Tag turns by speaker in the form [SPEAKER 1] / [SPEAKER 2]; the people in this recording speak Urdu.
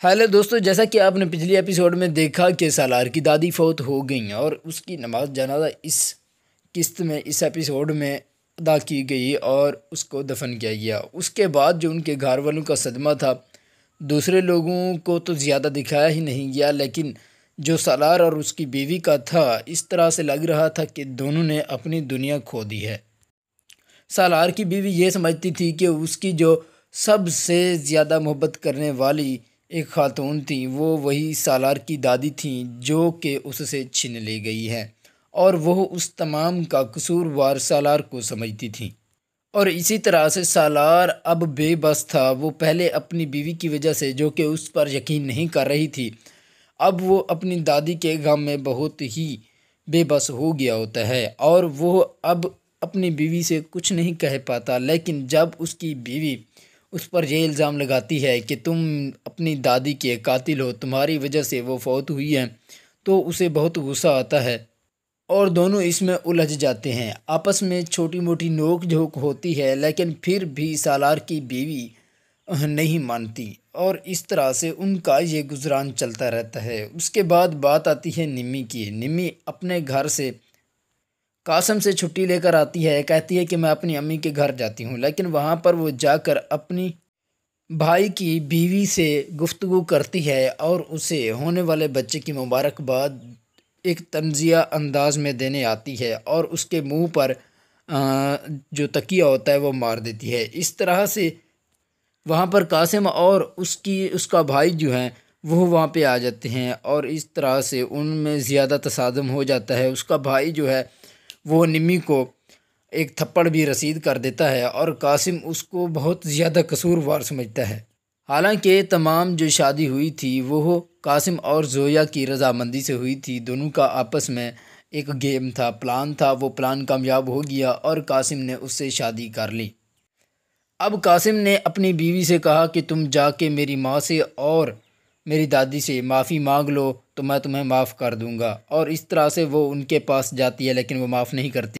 [SPEAKER 1] ہیلو دوستو، جیسا کہ آپ نے پچھلی ایپیسوڈ میں دیکھا کہ سالار کی دادی فوت ہو گئیں اور اس کی نماز جنازہ اس ایپیسوڈ میں ادا کی گئی اور اس کو دفن کیا گیا۔ اس کے بعد جو ان کے گھر والوں کا صدمہ تھا، دوسرے لوگوں کو تو زیادہ دکھایا ہی نہیں گیا، لیکن جو سالار اور اس کی بیوی کا تھا، اس طرح سے لگ رہا تھا کہ دونوں نے اپنی دنیا کھو دی ہے۔ سالار کی بیوی یہ سمجھتی تھی کہ اس کی جو سب سے زیادہ محبت کرنے والی ایک خاتون تھی، وہ وہی سالار کی دادی تھیں جو کہ اس سے چھین لی گئی ہے، اور وہ اس تمام کا قصوروار سالار کو سمجھتی تھیں۔ اور اسی طرح سے سالار اب بے بس تھا۔ وہ پہلے اپنی بیوی کی وجہ سے جو کہ اس پر یقین نہیں کر رہی تھی، اب وہ اپنی دادی کے غم میں بہت ہی بے بس ہو گیا ہوتا ہے، اور وہ اب اپنی بیوی سے کچھ نہیں کہہ پاتا۔ لیکن جب اس کی بیوی اس پر یہ الزام لگاتی ہے کہ تم اپنی دادی کے قاتل ہو، تمہاری وجہ سے وہ فوت ہوئی ہے، تو اسے بہت غصہ آتا ہے اور دونوں اس میں الجھ جاتے ہیں۔ آپس میں چھوٹی موٹی نوک جھوک ہوتی ہے، لیکن پھر بھی سالار کی بیوی نہیں مانتی، اور اس طرح سے ان کا یہ گزران چلتا رہتا ہے۔ اس کے بعد بات آتی ہے نمی کی۔ نمی اپنے گھر سے قاسم سے چھٹی لے کر آتی ہے، کہتی ہے کہ میں اپنی امی کے گھر جاتی ہوں، لیکن وہاں پر وہ جا کر اپنی بھائی کی بیوی سے گفتگو کرتی ہے اور اسے ہونے والے بچے کی مبارکباد ایک طنزیہ انداز میں دینے آتی ہے، اور اس کے منہ پر جو تکیہ ہوتا ہے وہ مار دیتی ہے۔ اس طرح سے وہاں پر قاسم اور اس کا بھائی جو ہیں وہ وہاں پہ آ جاتے ہیں، اور اس طرح سے ان میں زیادہ تصادم ہو جاتا ہے۔ اس کا بھائی جو ہے وہ نمی کو ایک تھپڑ بھی رسید کر دیتا ہے، اور قاسم اس کو بہت زیادہ قصوروار سمجھتا ہے۔ حالانکہ تمام جو شادی ہوئی تھی وہ قاسم اور زویا کی رضامندی سے ہوئی تھی۔ دونوں کا آپس میں ایک گیم تھا، پلان تھا، وہ پلان کامیاب ہو گیا اور قاسم نے اس سے شادی کر لی۔ اب قاسم نے اپنی بیوی سے کہا کہ تم جا کے میری ماں سے اور میری دادی سے معافی مانگ لو تو میں تمہیں معاف کر دوں گا، اور اس طرح سے وہ ان کے پاس جاتی ہے، لیکن وہ معاف نہیں کرتی۔